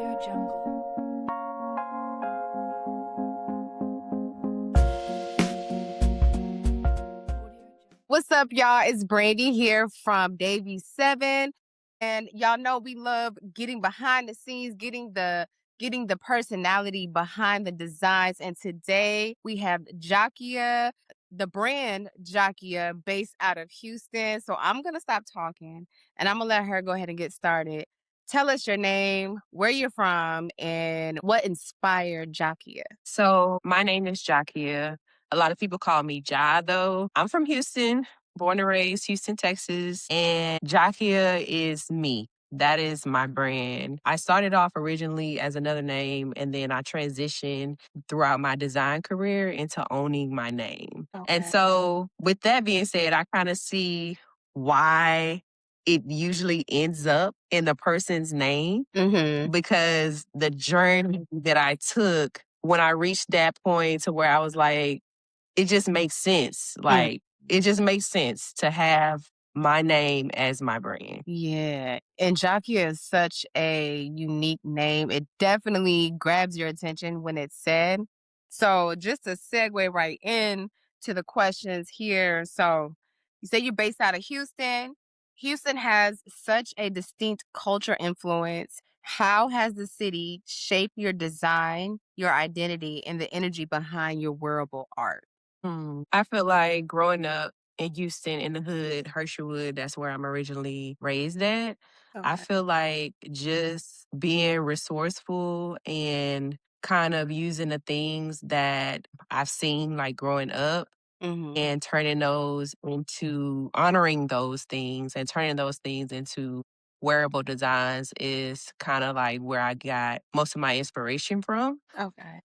Audio Jungle. What's up, y'all? It's Brandy here from DAYVII. And y'all know we love getting behind the scenes, getting the personality behind the designs. And today we have Jahqia, the brand Jahqia, based out of Houston. So I'm gonna stop talking and I'm gonna let her go ahead and get started. Tell us your name, where you're from, and what inspired Jahqia. So my name is Jahqia. A lot of people call me Ja, though. I'm from Houston, born and raised Houston, Texas, and Jahqia is me. That is my brand. I started off originally as another name, and then I transitioned throughout my design career into owning my name. And Okay. so, with that being said, I kind of see why it usually ends up in the person's name Mm-hmm. because the journey that I took when I reached that point to where I was like, it just makes sense. Like, it just makes sense to have my name as my brand. Yeah, and Jahqia is such a unique name. It definitely grabs your attention when it's said. So just to segue right in to the questions here. So you say you're based out of Houston. Houston has such a distinct culture influence. How has the city shaped your design, your identity, and the energy behind your wearable art? I feel like growing up in Houston in the hood, Hersheywood, that's where I'm originally raised at. I Okay. feel like just being resourceful and kind of using the things that I've seen like growing up Mm-hmm. and turning those into honoring those things and turning those things into wearable designs is kind of like where I got most of my inspiration from. Okay.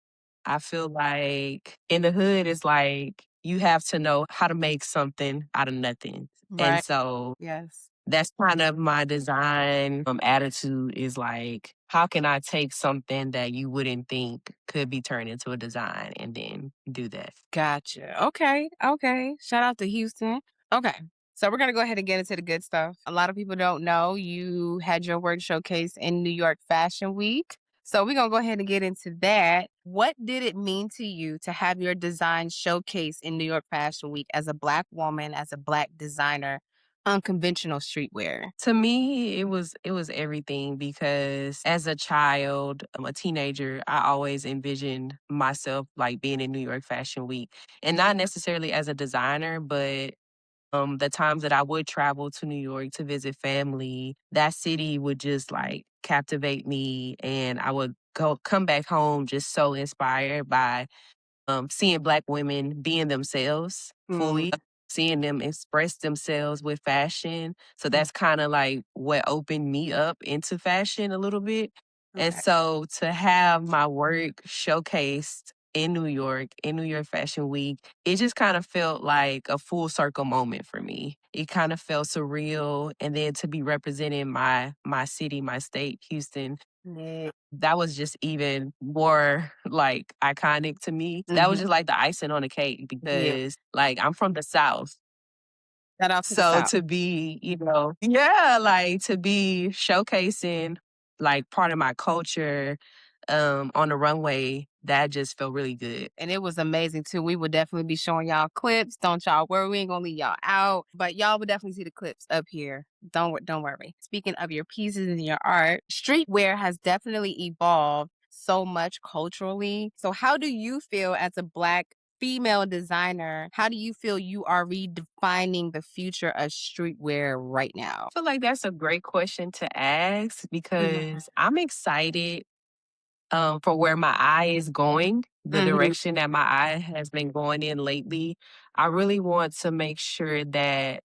I feel like in the hood, it's like you have to know how to make something out of nothing. And Right. so Yes. that's kind of my design attitude is like, how can I take something that you wouldn't think could be turned into a design and then do that? Gotcha. Okay. Okay. Shout out to Houston. Okay. So we're going to go ahead and get into the good stuff. A lot of people don't know you had your work showcase in New York Fashion Week. So we're going to go ahead and get into that. What did it mean to you to have your design showcase in New York Fashion Week as a Black woman, as a Black designer, unconventional streetwear? To me, it was everything because as a child, a teenager, I always envisioned myself like being in New York Fashion Week, and not necessarily as a designer, but the times that I would travel to New York to visit family, that city would just like captivate me, and I would go come back home just so inspired by seeing Black women being themselves Mm, fully, seeing them express themselves with fashion. So that's kind of like what opened me up into fashion a little bit. And okay. so to have my work showcased in New York Fashion Week, it just kind of felt like a full circle moment for me. It kind of felt surreal. And then to be representing my city, my state, Houston, Yeah. that was just even more like iconic to me. That was Mhm. just like the icing on the cake Yeah. because like I'm from the South. Shout out to the So South. to be, yeah, like to be showcasing like part of my culture on the runway, that just felt really good. And it was amazing too. We will definitely be showing y'all clips. Don't y'all worry, we ain't gonna leave y'all out. But y'all will definitely see the clips up here. Don't worry. Speaking of your pieces and your art, streetwear has definitely evolved so much culturally. So how do you feel as a Black female designer? How do you feel you are redefining the future of streetwear right now? I feel like that's a great question to ask Mhm. because I'm excited for where my eye is going, the Mhm. direction that my eye has been going in lately. I really want to make sure that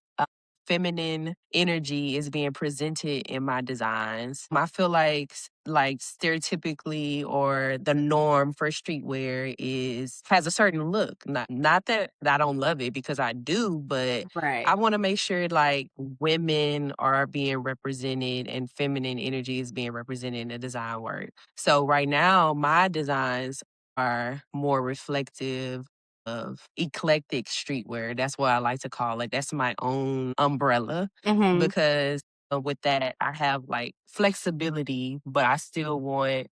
feminine energy is being presented in my designs. I feel like like stereotypically or the norm for streetwear is has a certain look. Not that I don't love it because I do, but Right. I want to make sure like women are being represented and feminine energy is being represented in the design work. So right now, my designs are more reflective of eclectic streetwear. That's what I like to call it. That's my own umbrella Mhm. because with that, I have like flexibility, but I still want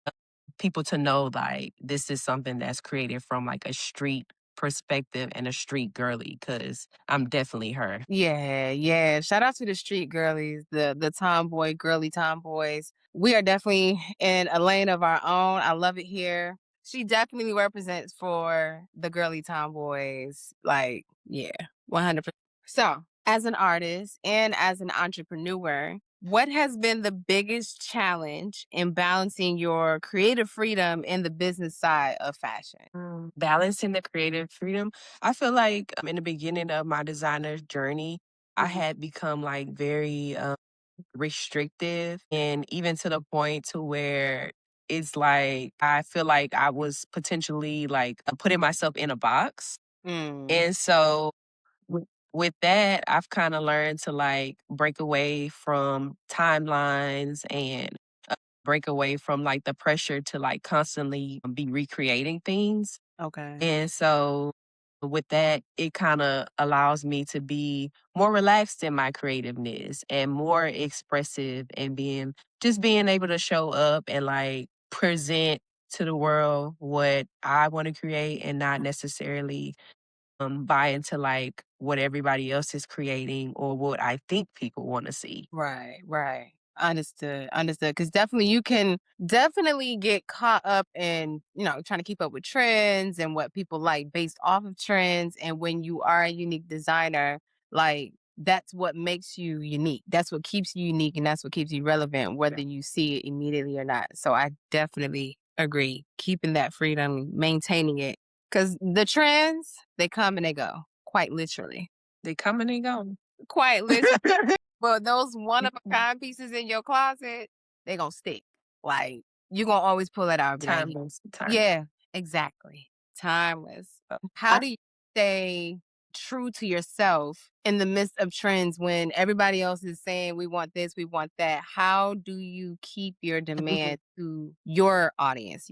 people to know like this is something that's created from like a street perspective and a street girly because I'm definitely her. Yeah, yeah. Shout out to the street girlies, the tomboy, girly tomboys. We are definitely in a lane of our own. I love it here. She definitely represents for the girly tomboys. Like, yeah, 100%. So, as an artist and as an entrepreneur, what has been the biggest challenge in balancing your creative freedom and the business side of fashion? Balancing the creative freedom. I feel like in the beginning of my designer journey, I Mhm. had become like very restrictive and even to the point to where it's like I feel like I was potentially like putting myself in a box. Mm, And so with with that, I've kind of learned to like break away from timelines and break away from like the pressure to like constantly be recreating things. okay. And so with that, it kind of allows me to be more relaxed in my creativeness and more expressive and being able to show up and like present to the world what I want to create and not necessarily buy into like what everybody else is creating or what I think people want to see. Right, right. Understood, understood. Because definitely you can definitely get caught up in, trying to keep up with trends and what people like based off of trends. And when you are a unique designer, like that's what makes you unique. That's what keeps you unique and that's what keeps you relevant, whether you see it immediately or not. So I definitely agree. Keeping that freedom, maintaining it. Because the trends, they come and they go, quite literally. They come and they go. Quite literally. But those one of a kind pieces in your closet, they gonna stick. Like, you gonna always pull that out and be like, Timeless, time. yeah, exactly. Timeless. So, How do you stay true to yourself in the midst of trends when everybody else is saying we want this, we want that? How do you keep your demand to your audience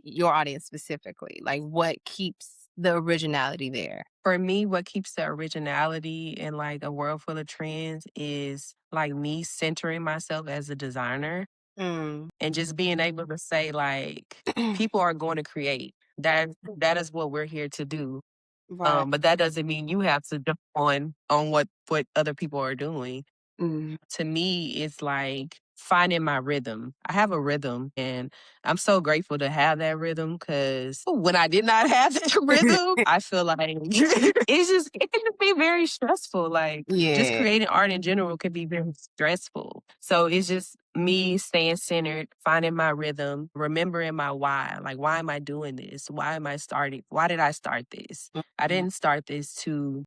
specifically? Like what keeps the originality there? For me, what keeps the originality in like a world full of trends is like me centering myself as a designer Mm. and just being able to say like people are going to create. That is what we're here to do. Right. But that doesn't mean you have to jump on what other people are doing. Mm. To me, it's like finding my rhythm. I have a rhythm and I'm so grateful to have that rhythm because when I did not have that rhythm, I feel like it can be very stressful. Like just Yeah. creating art in general can be very stressful. So it's just me staying centered, finding my rhythm, remembering my why. Like, why am I doing this? Why am I starting? Why did I start this? I Mhm. didn't start this to,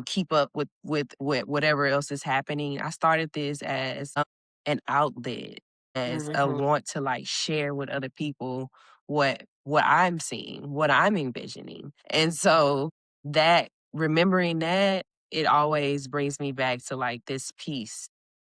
keep up with whatever else is happening. I started this as an outlet, as a Mhm. want to like share with other people what I'm seeing, what I'm envisioning. And so that remembering that, it always brings me back to like this peace.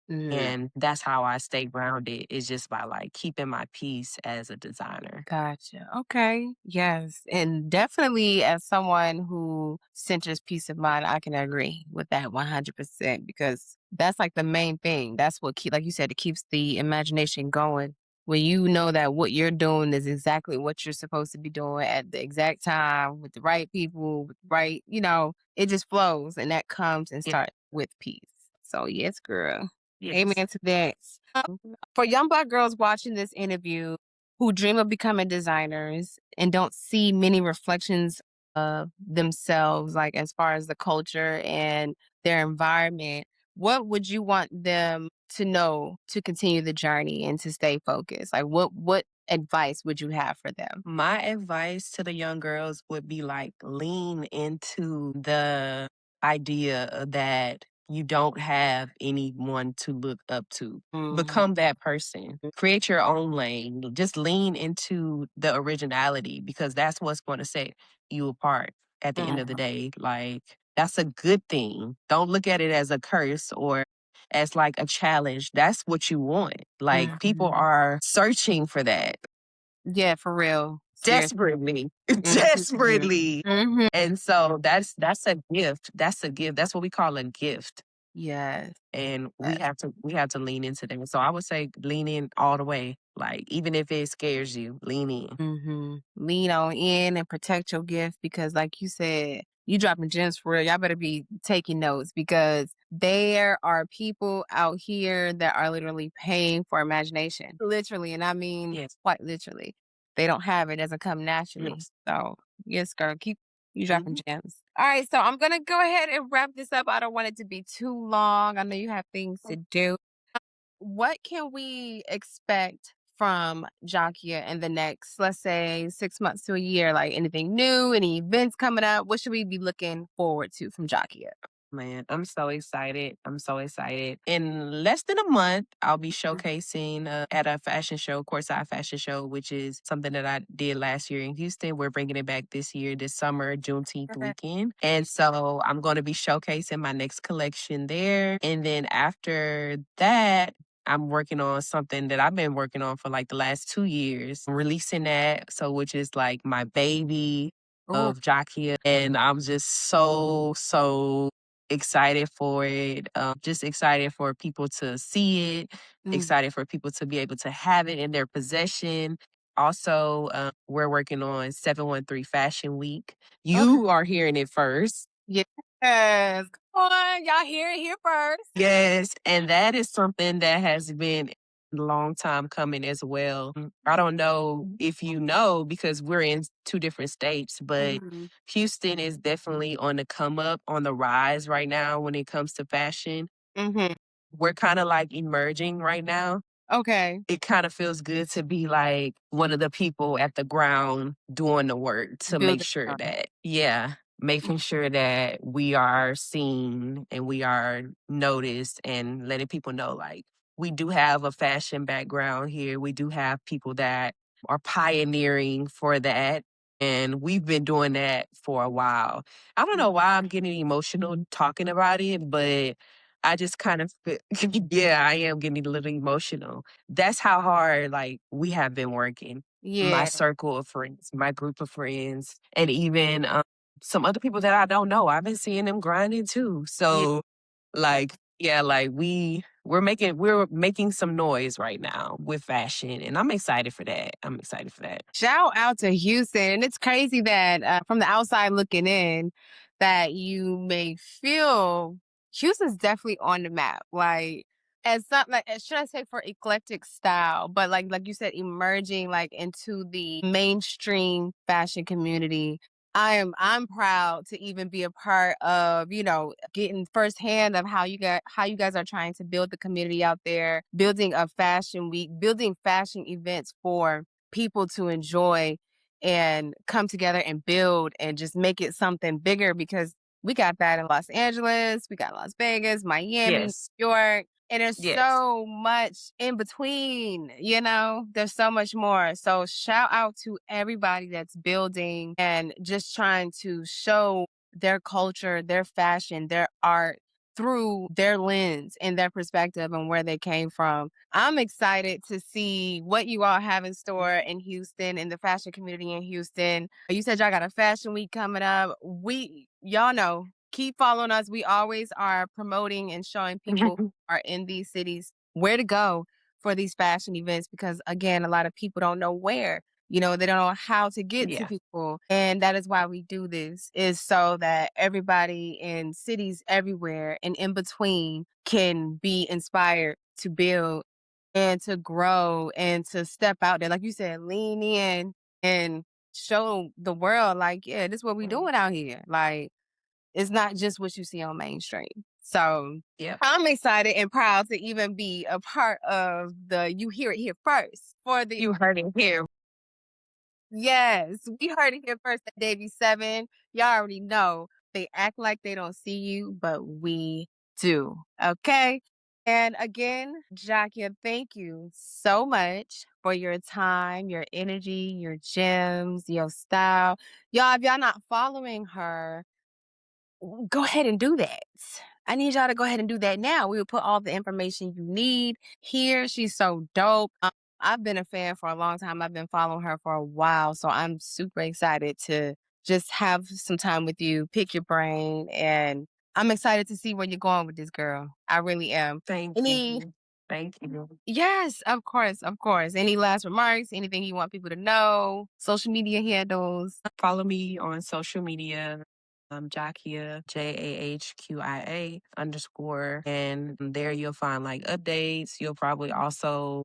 Mm. And that's how I stay grounded is just by like keeping my peace as a designer. Gotcha. Okay. Yes. And definitely as someone who centers peace of mind, I can agree with that 100% because that's like the main thing. That's what like you said, it keeps the imagination going. When you know that what you're doing is exactly what you're supposed to be doing at the exact time with the right people, with the right, it just flows and that comes and Yeah. starts with peace. So yes, girl. Yes. Amen to that. For young Black girls watching this interview who dream of becoming designers and don't see many reflections of themselves, like as far as the culture and their environment, what would you want them to know to continue the journey and to stay focused? Like what advice would you have for them? My advice to the young girls would be like lean into the idea that you don't have anyone to look up to. Mhm. Become that person. Create your own lane. Just lean into the originality because that's what's going to set you apart at the end of the Mhm. day. Like, that's a good thing. Don't look at it as a curse or as like a challenge. That's what you want. Like, people Mhm. are searching for that. Yeah, for real. Seriously. Desperately, Mhm. desperately. Mhm. And so that's a gift. That's a gift. That's what we call a gift. Yes. and Yes. we have to lean into them. So I would say lean in all the way. Like even if it scares you, lean in. Lean on in and protect your gift because, like you said, you dropping gems for real. Y'all better be taking notes because there are people out here that are literally paying for imagination. Literally. And I mean, Yes. quite literally. They don't have it, it doesn't come naturally. Yes. So, yes, girl, keep you dropping Mhm. gems. All right. So, I'm going to go ahead and wrap this up. I don't want it to be too long. I know you have things to do. What can we expect from Jahqia in the next, let's say, 6 months to a year? Like anything new, any events coming up? What should we be looking forward to from Jahqia? Man, I'm so excited. I'm so excited. In less than a month, I'll be Mm. showcasing at a fashion show, courtside fashion show, which is something that I did last year in Houston. We're bringing it back this year, this summer, Juneteenth Okay. weekend. And so I'm going to be showcasing my next collection there. And then after that, I'm working on something that I've been working on for like the last 2 years, releasing that. So, which is like my baby Oh, of Jahqia. And I'm just so excited for it. Just excited for people to see it, mm, excited for people to be able to have it in their possession. Also, we're working on 713 Fashion Week. okay. You are hearing it first. Yes. Come on. Y'all hear it here first. Yes, and that is something that has been a long time coming as well. I don't know if you know because we're in two different states, but Hmm. Houston is definitely on the come up, on the rise right now when it comes to fashion. Hmm. We're kind of like emerging right now. Okay. It kind of feels good to be like one of the people at the ground doing the work to make Building sure up. that, yeah, making sure that we are seen and we are noticed and letting people know like we do have a fashion background here. We do have people that are pioneering for that. And we've been doing that for a while. I don't know why I'm getting emotional talking about it, but I just kind of, yeah, I am getting a little emotional. That's how hard, like, we have been working. My Yeah. circle of friends, my group of friends, and even, some other people that I don't know. I've been seeing them grinding too. Yeah. So, like, yeah, like we're making some noise right now with fashion, and I'm excited for that. I'm excited for that. Shout out to Houston. And it's crazy that from the outside looking in, that you may feel Houston's definitely on the map. Like, as not like should I say for eclectic style, but like you said, emerging like into the mainstream fashion community. I'm proud to even be a part of, getting firsthand of how you guys are trying to build the community out there, building a fashion week, building fashion events for people to enjoy and come together and build and just make it something bigger because we got that in Los Angeles, we got Las Vegas, Miami, New Yes. York, and there's Yes. so much in between, there's so much more. So shout out to everybody that's building and just trying to show their culture, their fashion, their art through their lens and their perspective and where they came from. I'm excited to see what you all have in store in Houston, in the fashion community in Houston. You said y'all got a fashion week coming up. Y'all know, keep following us. We always are promoting and showing people who are in these cities where to go for these fashion events because, again, a lot of people don't know where. They don't know how to get to Yeah. people. And that is why we do this, is so that everybody in cities everywhere and in between can be inspired to build and to grow and to step out there. Like you said, lean in and show the world, like, yeah, this is what we doing out here. Like, it's not just what you see on mainstream. So Yep. I'm excited and proud to even be a part of the You Hear It Here First for the You heard it here. Yes, we heard it here first at Davy 7. Y'all already know they act like they don't see you, but we do. Okay. And again, Jackie, thank you so much for your time, your energy, your gems, your style. Y'all, if y'all not following her, go ahead and do that. I need y'all to go ahead and do that now. We will put all the information you need here. She's so dope. I've been a fan for a long time. I've been following her for a while. So I'm super excited to just have some time with you, pick your brain, and I'm excited to see where you're going with this, girl. I really am. Thank Any you. Thank you. Yes, of course, of course. Any last remarks? Anything you want people to know? Social media handles? Follow me on social media. Jahqia, Jahqia _ and there you'll find like updates. You'll probably also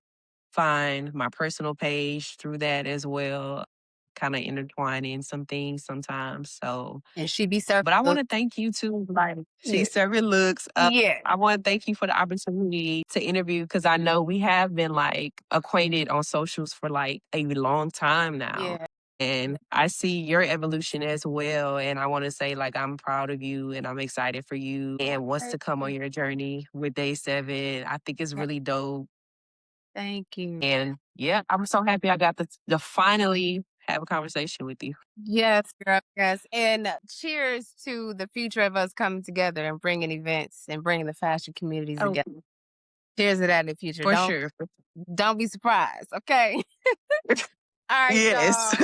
find my personal page through that as well, kind of intertwining some things sometimes. So, And she be serving but I want look. to thank you too. Like Yeah. she's serving looks. Yeah. I want to thank you for the opportunity to interview because I know we have been like acquainted on socials for like a long time now. Yeah. And I see your evolution as well. And I want to say, like, I'm proud of you and I'm excited for you and what's to Thank come on you. your journey with Day 7. I think it's Yeah. really dope. Thank you. And yeah, I'm so happy I got to finally have a conversation with you. Yes, girl. Yes. And cheers to the future of us coming together and bringing events and bringing the fashion communities Oh, together. Cheers to that in the future. for sure. Don't be surprised. Okay. All right, Yes.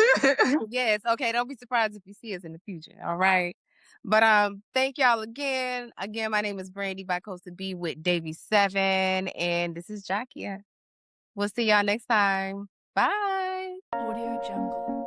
y'all. Yes. Okay. Don't be surprised if you see us in the future. All right. But thank y'all again. Again, my name is Brandy by Costa B with DAYVII, and this is Jahqia. We'll see y'all next time. Bye. Audio Jungle.